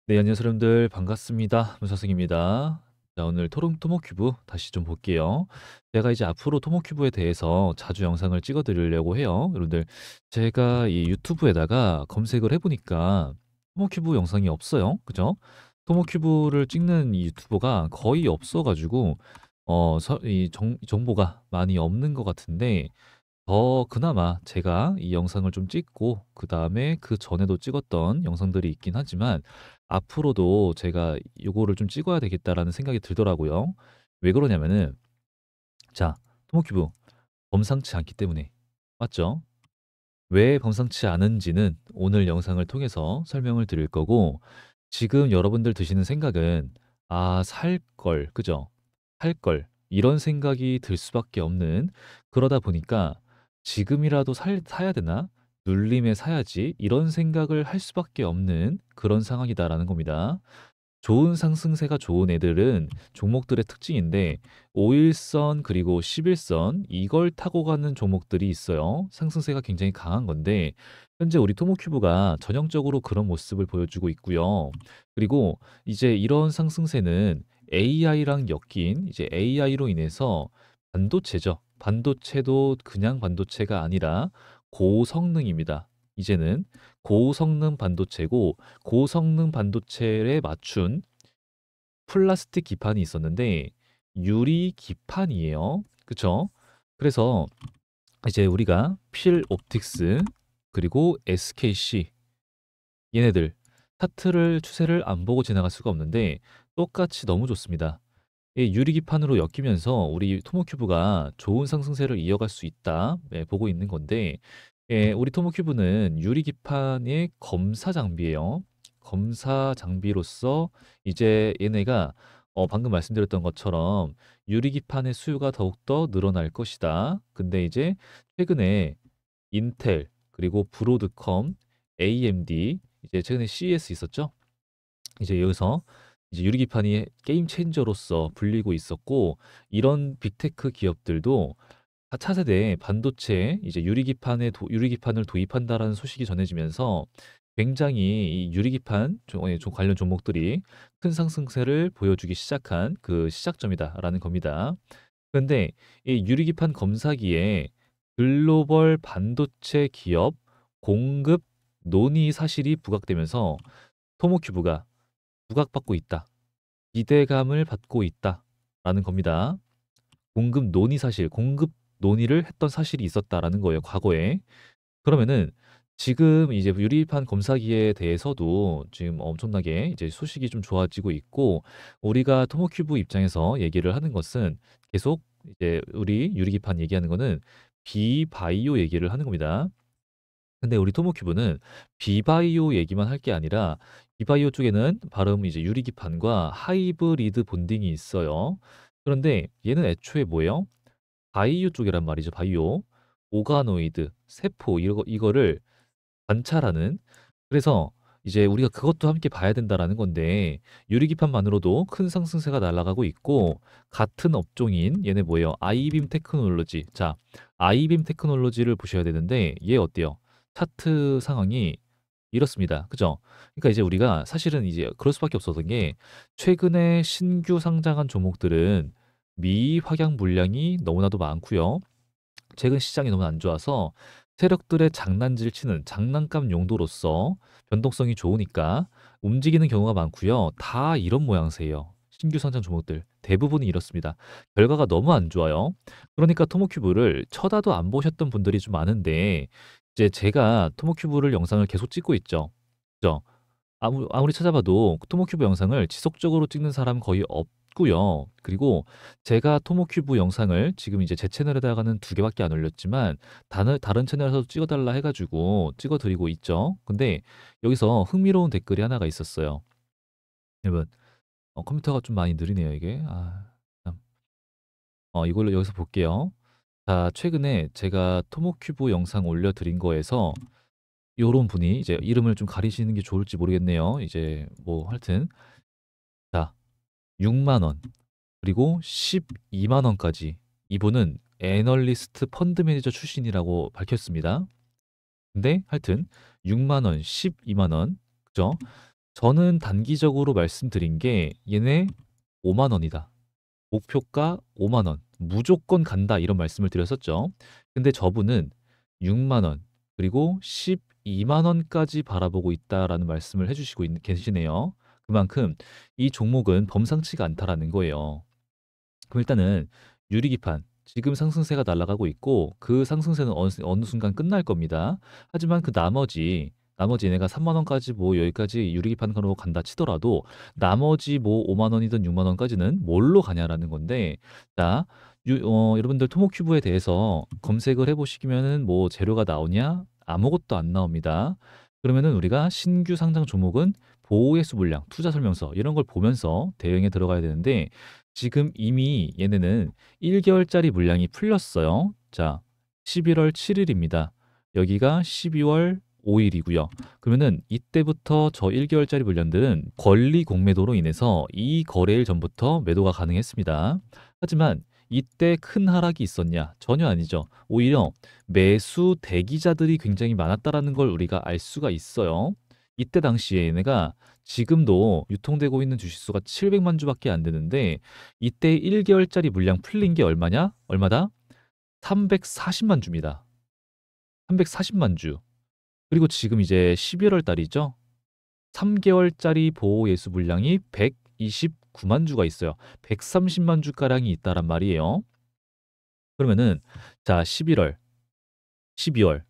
네, 안녕하세요, 여러분들. 반갑습니다. 문선생입니다. 자, 오늘 토목큐브 다시 좀 볼게요. 제가 이제 앞으로 토목큐브에 대해서 자주 영상을 찍어 드리려고 해요. 여러분들, 제가 이 유튜브에다가 검색을 해보니까 토목큐브 영상이 없어요. 그죠? 토목큐브를 찍는 이 유튜버가 거의 없어가지고, 정보가 많이 없는 것 같은데, 그나마 제가 이 영상을 좀 찍고 그다음에 그 전에도 찍었던 영상들이 있긴 하지만 앞으로도 제가 요거를 좀 찍어야 되겠다라는 생각이 들더라고요. 왜 그러냐면은 자, 토모큐브 범상치 않기 때문에. 맞죠? 왜 범상치 않은지는 오늘 영상을 통해서 설명을 드릴 거고 지금 여러분들 드시는 생각은 살 걸, 그죠? 살 걸. 이런 생각이 들 수밖에 없는 그러다 보니까 지금이라도 사야 되나? 눌림에 사야지. 이런 생각을 할 수밖에 없는 그런 상황이다라는 겁니다. 좋은 상승세가 좋은 애들은 종목들의 특징인데 5일선 그리고 11선 이걸 타고 가는 종목들이 있어요. 상승세가 굉장히 강한 건데 현재 우리 토모큐브가 전형적으로 그런 모습을 보여주고 있고요. 그리고 이제 이런 상승세는 AI랑 엮인 이제 AI로 인해서 반도체죠. 반도체도 그냥 반도체가 아니라 고성능입니다. 이제는 고성능 반도체고 고성능 반도체에 맞춘 플라스틱 기판이 있었는데 유리 기판이에요. 그쵸? 그래서 이제 우리가 필 옵틱스 그리고 SKC 얘네들 차트를 추세를 안 보고 지나갈 수가 없는데 똑같이 너무 좋습니다. 이 유리 기판으로 엮이면서 우리 토모큐브가 좋은 상승세를 이어갈 수 있다 보고 있는 건데 우리 토모큐브는 유리 기판의 검사 장비예요. 검사 장비로서 이제 얘네가 방금 말씀드렸던 것처럼 유리 기판의 수요가 더욱더 늘어날 것이다. 근데 이제 최근에 인텔 그리고 브로드컴, AMD 이제 최근에 CES 있었죠? 이제 여기서 이제 유리기판이 게임 체인저로서 불리고 있었고 이런 빅테크 기업들도 차세대 반도체에 이제 유리기판을 도입한다라는 소식이 전해지면서 굉장히 이 유리기판 관련 종목들이 큰 상승세를 보여주기 시작한 그 시작점이다라는 겁니다. 그런데 이 유리기판 검사기에 글로벌 반도체 기업 공급 논의 사실이 부각되면서 토모큐브가 부각받고 있다. 기대감을 받고 있다라는 겁니다. 공급 논의를 했던 사실이 있었다라는 거예요, 과거에. 그러면은 지금 이제 유리판 검사기에 대해서도 지금 엄청나게 이제 소식이 좀 좋아지고 있고 우리가 토모큐브 입장에서 얘기를 하는 것은 계속 이제 우리 유리기판 얘기하는 거는 비바이오 얘기를 하는 겁니다. 근데 우리 토모큐브는 비바이오 얘기만 할 게 아니라 비바이오 쪽에는 바로 이제 유리기판과 하이브리드 본딩이 있어요. 그런데 얘는 애초에 뭐예요? 바이오 쪽이란 말이죠. 바이오. 오가노이드, 세포 이거를 관찰하는 그래서 이제 우리가 그것도 함께 봐야 된다라는 건데 유리기판만으로도 큰 상승세가 날아가고 있고 같은 업종인 얘네 뭐예요? 아이빔 테크놀로지. 자, 아이빔 테크놀로지를 보셔야 되는데 얘 어때요? 차트 상황이 이렇습니다. 그죠? 그러니까 이제 우리가 사실은 이제 그럴 수밖에 없었던 게 최근에 신규 상장한 종목들은 미확양 물량이 너무나도 많고요. 최근 시장이 너무 안 좋아서 세력들의 장난질 치는 장난감 용도로서 변동성이 좋으니까 움직이는 경우가 많고요. 다 이런 모양새예요. 신규 상장 종목들 대부분이 이렇습니다. 결과가 너무 안 좋아요. 그러니까 토모큐브를 쳐다도 안 보셨던 분들이 좀 많은데 이제 제가 토모큐브를 영상을 계속 찍고 있죠. 그죠? 아무리 찾아봐도 토모큐브 영상을 지속적으로 찍는 사람 거의 없고요. 그리고 제가 토모큐브 영상을 지금 이제 제 채널에다가는 2개밖에 안 올렸지만 다른 채널에서도 찍어달라 해가지고 찍어드리고 있죠. 근데 여기서 흥미로운 댓글이 하나가 있었어요. 여러분, 컴퓨터가 좀 많이 느리네요, 이게. 참. 이걸로 여기서 볼게요. 자, 최근에 제가 토모큐브 영상 올려드린 거에서 요런 분이 이제 이름을 좀 가리시는 게 좋을지 모르겠네요. 이제 뭐 하여튼 자, 6만 원 그리고 12만 원까지 이분은 애널리스트 펀드 매니저 출신이라고 밝혔습니다. 근데 하여튼 6만 원, 12만 원 그죠? 저는 단기적으로 말씀드린 게 얘네 5만 원이다. 목표가 5만 원. 무조건 간다. 이런 말씀을 드렸었죠. 근데 저분은 6만 원, 그리고 12만 원까지 바라보고 있다라는 말씀을 해주시고 계시네요. 그만큼 이 종목은 범상치가 않다라는 거예요. 그럼 일단은 유리기판 지금 상승세가 날아가고 있고 그 상승세는 어느 순간 끝날 겁니다. 하지만 그 나머지 얘네가 3만 원까지 뭐 여기까지 유리기판으로 간다 치더라도 나머지 뭐 5만 원이든 6만 원까지는 뭘로 가냐라는 건데 자 여러분들 토모큐브에 대해서 검색을 해보시면은 뭐 재료가 나오냐? 아무것도 안 나옵니다. 그러면은 우리가 신규 상장 종목은 보호예수 물량, 투자 설명서 이런 걸 보면서 대응에 들어가야 되는데 지금 이미 얘네는 1개월짜리 물량이 풀렸어요. 자, 11월 7일입니다. 여기가 12월 5일이고요. 그러면은 이때부터 저 1개월짜리 물량들은 권리 공매도로 인해서 이 거래일 전부터 매도가 가능했습니다. 하지만 이때 큰 하락이 있었냐? 전혀 아니죠. 오히려 매수 대기자들이 굉장히 많았다라는 걸 우리가 알 수가 있어요. 이때 당시에 얘네가 지금도 유통되고 있는 주식수가 700만 주밖에 안 되는데 이때 1개월짜리 물량 풀린 게 얼마냐? 얼마다? 340만 주입니다. 340만 주. 그리고 지금 이제 11월 달이죠. 3개월짜리 보호 예수 물량이 129만 주가 있어요. 130만 주가량이 있다란 말이에요. 그러면은 자, 11월, 12월,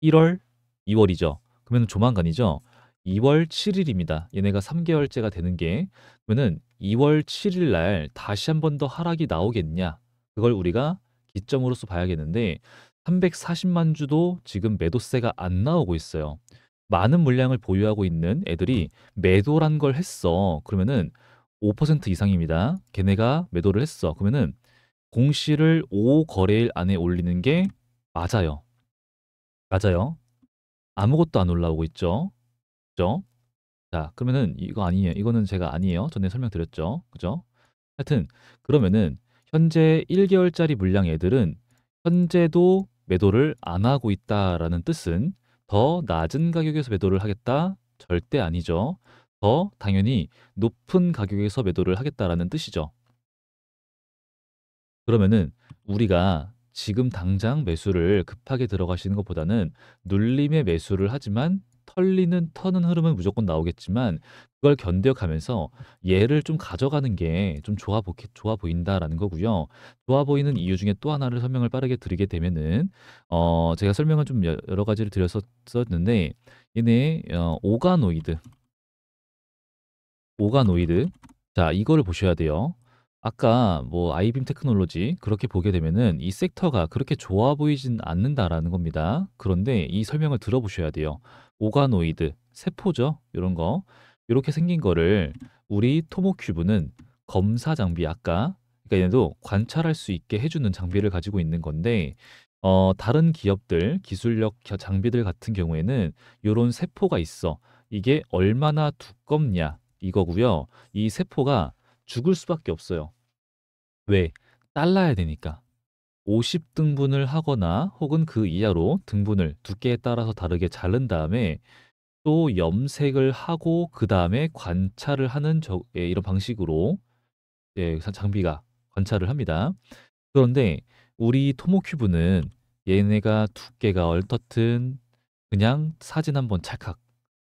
1월, 2월이죠. 그러면 조만간이죠. 2월 7일입니다. 얘네가 3개월째가 되는 게 그러면은 2월 7일 날 다시 한 번 더 하락이 나오겠냐? 그걸 우리가 기점으로서 봐야겠는데 340만 주도 지금 매도세가 안 나오고 있어요. 많은 물량을 보유하고 있는 애들이 매도란 걸 했어. 그러면은 5% 이상입니다. 걔네가 매도를 했어. 그러면은 공시를 5 거래일 안에 올리는 게 맞아요. 맞아요. 아무것도 안 올라오고 있죠. 그죠? 자, 그러면은 이거 아니에요. 이거는 제가 아니에요. 전에 설명드렸죠. 그죠? 하여튼 그러면은 현재 1개월짜리 물량 애들은 현재도 매도를 안 하고 있다라는 뜻은 더 낮은 가격에서 매도를 하겠다? 절대 아니죠. 더 당연히 높은 가격에서 매도를 하겠다라는 뜻이죠. 그러면은 우리가 지금 당장 매수를 급하게 들어가시는 것보다는 눌림의 매수를 하지만 터는 흐름은 무조건 나오겠지만 그걸 견뎌가면서 얘를 좀 가져가는 게 좀 좋아 보인다라는 거고요. 좋아 보이는 이유 중에 또 하나를 설명을 빠르게 드리게 되면은 제가 설명을 좀 여러 가지를 드렸었는데 얘네 오가노이드. 자, 이거를 보셔야 돼요. 아까 뭐 아이빔 테크놀로지 그렇게 보게 되면은 이 섹터가 그렇게 좋아 보이진 않는다라는 겁니다. 그런데 이 설명을 들어보셔야 돼요. 오가노이드, 세포죠? 이런 거. 이렇게 생긴 거를 우리 토모큐브는 검사 장비 그러니까 얘도 관찰할 수 있게 해주는 장비를 가지고 있는 건데 다른 기업들, 기술력 장비들 같은 경우에는 이런 세포가 있어. 이게 얼마나 두껍냐 이거고요. 이 세포가 죽을 수밖에 없어요. 왜? 잘라야 되니까. 50등분을 하거나 혹은 그 이하로 등분을 두께에 따라서 다르게 자른 다음에 또 염색을 하고 그 다음에 관찰을 하는 이런 방식으로 장비가 관찰을 합니다. 그런데 우리 토모큐브는 얘네가 두께가 얼떻든 그냥 사진 한번 찰칵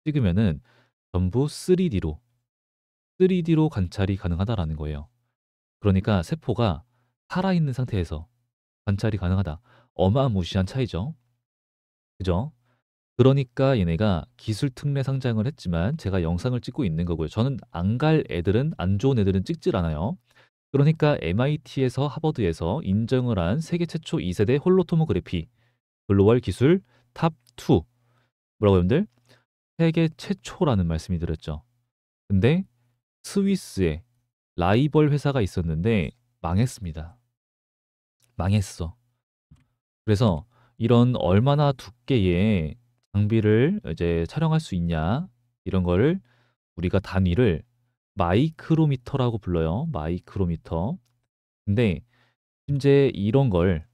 찍으면은 전부 3D로 관찰이 가능하다라는 거예요. 그러니까 세포가 살아있는 상태에서 관찰이 가능하다. 어마무시한 차이죠. 그죠? 그러니까 얘네가 기술 특례 상장을 했지만 제가 영상을 찍고 있는 거고요. 저는 안 좋은 애들은 찍질 않아요. 그러니까 MIT에서 하버드에서 인정을 한 세계 최초 2세대 홀로토모그래피 글로벌 기술 탑2 뭐라고 여러분들? 세계 최초라는 말씀이 들었죠. 근데 스위스에 라이벌 회사가 있었는데 망했습니다. 망했어. 그래서 이런 얼마나 두께의 장비를 이제 촬영할 수 있냐 이런 거를 우리가 단위를 마이크로미터라고 불러요. 마이크로미터. 근데 이제 이런 걸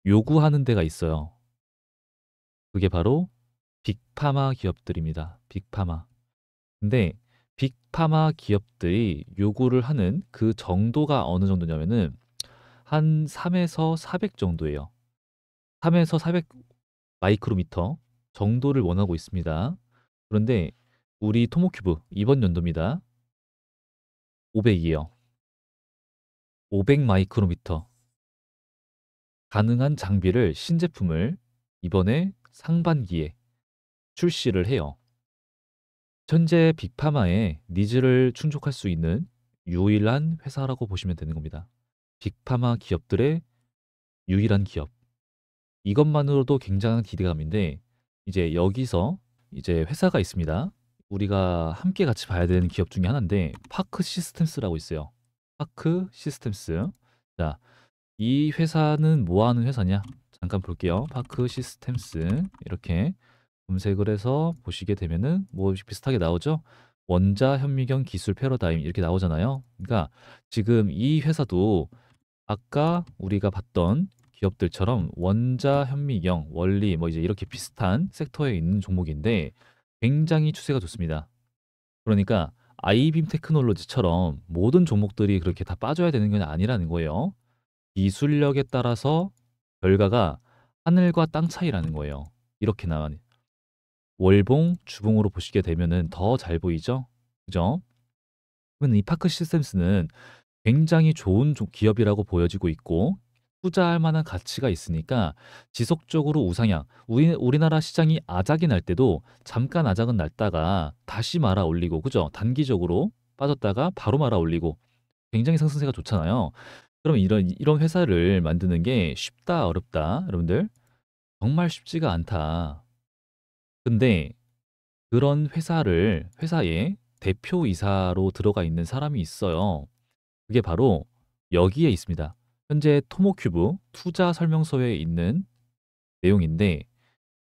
요구하는 데가 있어요. 그게 바로 빅파마 기업들입니다. 빅파마. 근데 빅파마 기업들이 요구를 하는 그 정도가 어느 정도냐면은 한 3에서 400 정도예요. 3에서 400 마이크로미터 정도를 원하고 있습니다. 그런데 우리 토모큐브 이번 연도입니다. 500이에요. 500 마이크로미터 가능한 장비를 신제품을 이번에 상반기에 출시를 해요. 현재 빅파마의 니즈를 충족할 수 있는 유일한 회사라고 보시면 되는 겁니다. 빅파마 기업들의 유일한 기업. 이것만으로도 굉장한 기대감인데 이제 여기서 이제 회사가 있습니다. 우리가 함께 같이 봐야 되는 기업 중에 하나인데 파크 시스템스라고 있어요. 파크 시스템스. 자, 이 회사는 뭐 하는 회사냐? 잠깐 볼게요. 파크 시스템스 이렇게 검색을 해서 보시게 되면은 뭐 비슷하게 나오죠? 원자 현미경 기술 패러다임 이렇게 나오잖아요. 그러니까 지금 이 회사도 아까 우리가 봤던 기업들처럼 원자 현미경, 원리 뭐 이제 이렇게 비슷한 섹터에 있는 종목인데 굉장히 추세가 좋습니다. 그러니까 아이빔 테크놀로지처럼 모든 종목들이 그렇게 다 빠져야 되는 건 아니라는 거예요. 기술력에 따라서 결과가 하늘과 땅 차이라는 거예요. 이렇게 나와 월봉, 주봉으로 보시게 되면은 더 잘 보이죠? 그죠? 그러면 이 파크 시스템스는 굉장히 좋은 기업이라고 보여지고 있고 투자할 만한 가치가 있으니까 지속적으로 우상향. 우리나라 시장이 아작이 날 때도 잠깐 아작은 났다가 다시 말아 올리고, 그죠? 단기적으로 빠졌다가 바로 말아 올리고 굉장히 상승세가 좋잖아요. 그럼 이런 회사를 만드는 게 쉽다, 어렵다, 여러분들? 정말 쉽지가 않다. 근데 그런 회사에 대표이사로 들어가 있는 사람이 있어요. 그게 바로 여기에 있습니다. 현재 토모큐브 투자 설명서에 있는 내용인데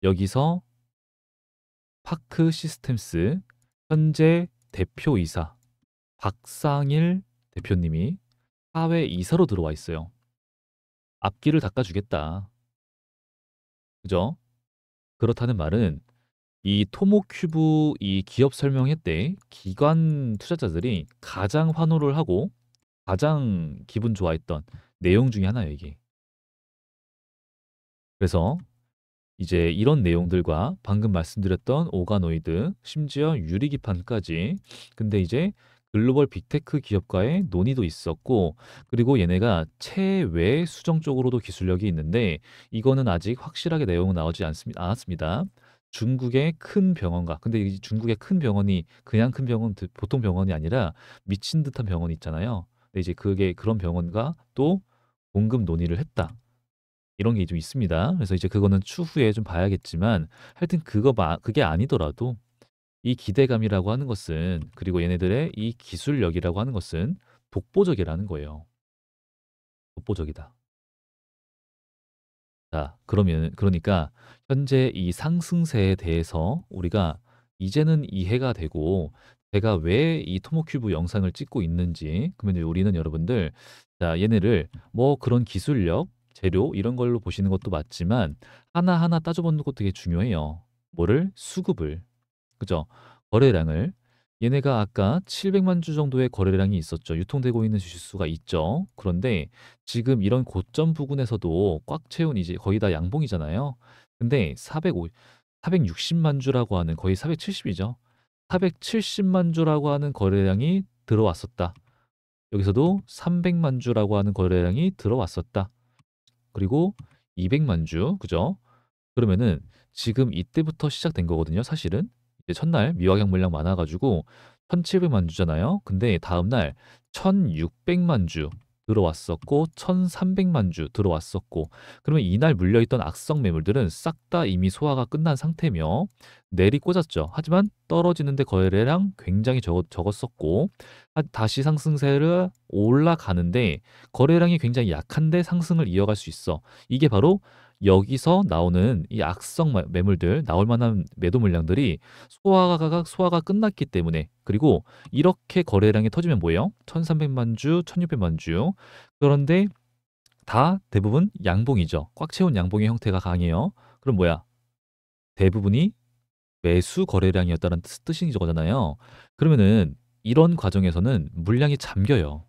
여기서 파크 시스템스 현재 대표이사 박상일 대표님이 사회 이사로 들어와 있어요. 앞길을 닦아주겠다. 그죠? 그렇다는 말은 이 토모큐브 이 기업 설명회 때 기관 투자자들이 가장 환호를 하고 가장 기분 좋아했던 내용 중에 하나예요, 이게. 그래서 이제 이런 내용들과 방금 말씀드렸던 오가노이드, 심지어 유리기판까지. 근데 이제 글로벌 빅테크 기업과의 논의도 있었고, 그리고 얘네가 체외 수정 쪽으로도 기술력이 있는데, 이거는 아직 확실하게 내용은 나오지 않았습니다. 중국의 큰 병원과, 근데 이 중국의 큰 병원이 그냥 큰 병원, 보통 병원이 아니라 미친 듯한 병원이 있잖아요. 근데 이제 그게 그런 병원과 또 공급 논의를 했다. 이런 게 좀 있습니다. 그래서 이제 그거는 추후에 좀 봐야겠지만 하여튼 그게 아니더라도 이 기대감이라고 하는 것은 그리고 얘네들의 이 기술력이라고 하는 것은 독보적이라는 거예요. 독보적이다. 자, 그러니까 현재 이 상승세에 대해서 우리가 이제는 이해가 되고 제가 왜 이 토모큐브 영상을 찍고 있는지 그러면 우리는 여러분들 자, 얘네를 뭐 그런 기술력, 재료 이런 걸로 보시는 것도 맞지만 하나하나 따져보는 것도 되게 중요해요. 뭐를? 수급을. 그죠? 거래량을. 얘네가 아까 700만 주 정도의 거래량이 있었죠. 유통되고 있는 주식수가 있죠. 그런데 지금 이런 고점 부근에서도 꽉 채운 이제 거의 다 양봉이잖아요. 근데 460만 주라고 하는 거의 470이죠. 470만 주라고 하는 거래량이 들어왔었다. 여기서도 300만 주라고 하는 거래량이 들어왔었다. 그리고 200만 주, 그죠? 그러면은 지금 이때부터 시작된 거거든요, 사실은. 이제 첫날 미확약 물량 많아가지고 1700만 주잖아요. 근데 다음날 1600만 주 들어왔었고 1300만 주 들어왔었고 그러면 이날 물려있던 악성 매물들은 싹 다 이미 소화가 끝난 상태며 내리 꽂았죠. 하지만 떨어지는데 거래량 굉장히 적었었고 다시 상승세를 올라가는데 거래량이 굉장히 약한데 상승을 이어갈 수 있어. 이게 바로 여기서 나오는 이 악성 매물들 나올 만한 매도 물량들이 소화가 끝났기 때문에 그리고 이렇게 거래량이 터지면 뭐예요? 1300만 주, 1600만 주. 그런데 다 대부분 양봉이죠. 꽉 채운 양봉의 형태가 강해요. 그럼 뭐야? 대부분이 매수 거래량이었다는 뜻인 거잖아요. 그러면은 이런 과정에서는 물량이 잠겨요.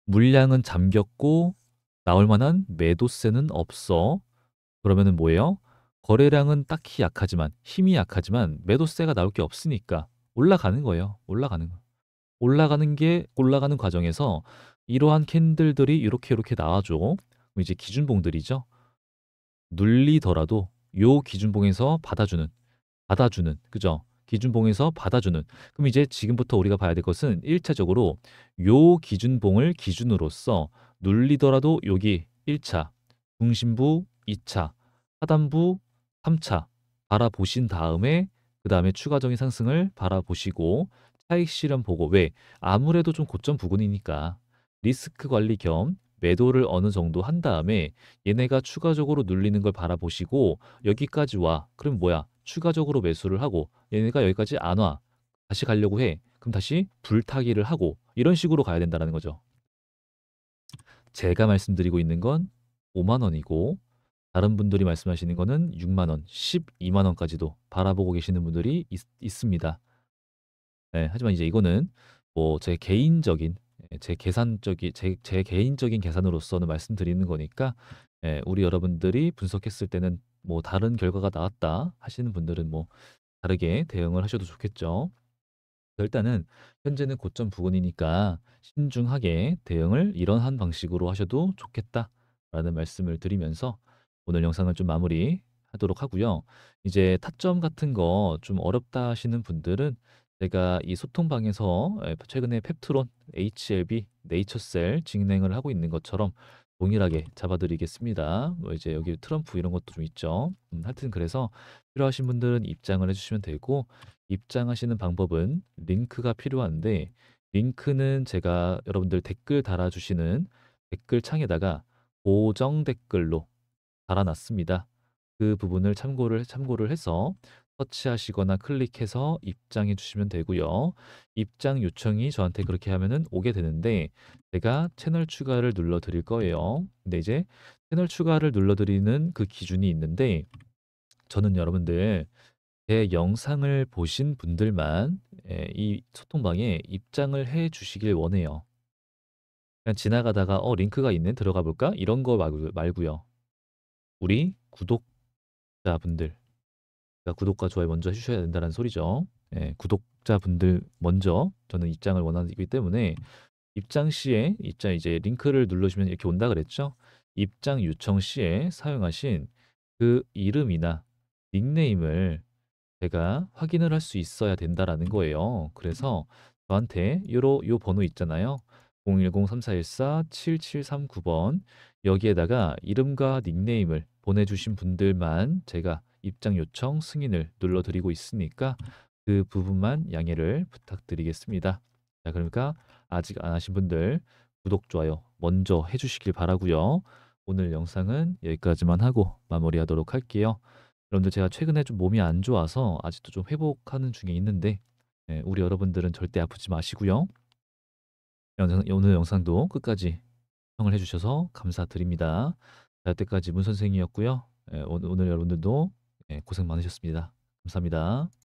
물량은 잠겼고 나올 만한 매도세는 없어. 그러면은 뭐예요? 거래량은 딱히 약하지만 힘이 약하지만 매도세가 나올 게 없으니까 올라가는 거예요. 올라가는 거. 올라가는 과정에서 이러한 캔들들이 이렇게 나와줘. 그럼 이제 기준봉들이죠. 눌리더라도 요 기준봉에서 받아주는, 그죠? 기준봉에서 받아주는. 그럼 이제 지금부터 우리가 봐야 될 것은 1차적으로 요 기준봉을 기준으로서 눌리더라도 여기 1차, 중심부 2차, 하단부 3차 바라보신 다음에 그 다음에 추가적인 상승을 바라보시고 차익 실현 보고 왜? 아무래도 좀 고점 부근이니까 리스크 관리 겸 매도를 어느 정도 한 다음에 얘네가 추가적으로 눌리는 걸 바라보시고 여기까지 와. 그럼 뭐야? 추가적으로 매수를 하고 얘네가 여기까지 안 와. 다시 가려고 해. 그럼 다시 불타기를 하고 이런 식으로 가야 된다는 거죠. 제가 말씀드리고 있는 건 5만 원이고 다른 분들이 말씀하시는 거는 6만 원, 12만 원까지도 바라보고 계시는 분들이 있습니다. 네, 하지만 이제 이거는 뭐 제 개인적인 제 개인적인 계산으로서는 말씀드리는 거니까 우리 여러분들이 분석했을 때는 뭐 다른 결과가 나왔다 하시는 분들은 뭐 다르게 대응을 하셔도 좋겠죠. 일단은 현재는 고점 부근이니까 신중하게 대응을 이러한 방식으로 하셔도 좋겠다라는 말씀을 드리면서 오늘 영상을 좀 마무리하도록 하고요. 이제 타점 같은 거 좀 어렵다 하시는 분들은 제가 이 소통방에서 최근에 펩트론, HLB, 네이처셀 진행을 하고 있는 것처럼 동일하게 잡아드리겠습니다. 뭐 이제 여기 트럼프 이런 것도 좀 있죠. 하여튼 그래서 필요하신 분들은 입장을 해주시면 되고 입장하시는 방법은 링크가 필요한데 링크는 제가 여러분들 댓글 달아주시는 댓글 창에다가 고정 댓글로 달아놨습니다. 그 부분을 참고를 해서 서치하시거나 클릭해서 입장해 주시면 되고요. 입장 요청이 저한테 그렇게 하면은 오게 되는데 제가 채널 추가를 눌러 드릴 거예요. 근데 이제 채널 추가를 눌러 드리는 그 기준이 있는데 저는 여러분들 제 영상을 보신 분들만 이 소통방에 입장을 해 주시길 원해요. 그냥 지나가다가 링크가 있네 들어가 볼까? 이런 거 말고요. 우리 구독자분들, 그러니까 구독과 좋아요 먼저 해주셔야 된다는 소리죠. 구독자분들 먼저 저는 입장을 원하기 때문에 입장 시에 입장 이제 링크를 누르시면 이렇게 온다 그랬죠. 입장 요청 시에 사용하신 그 이름이나 닉네임을 제가 확인을 할 수 있어야 된다라는 거예요. 그래서 저한테 요 번호 있잖아요. 010-3414-7739번 여기에다가 이름과 닉네임을 보내주신 분들만 제가 입장 요청 승인을 눌러드리고 있으니까 그 부분만 양해를 부탁드리겠습니다. 자, 그러니까 아직 안 하신 분들 구독, 좋아요 먼저 해주시길 바라고요. 오늘 영상은 여기까지만 하고 마무리하도록 할게요. 여러분들 제가 최근에 좀 몸이 안 좋아서 아직도 좀 회복하는 중에 있는데 우리 여러분들은 절대 아프지 마시고요. 오늘 영상도 끝까지 시청을 해주셔서 감사드립니다. 자, 여태까지 문 선생이었고요. 오늘 여러분들도 고생 많으셨습니다. 감사합니다.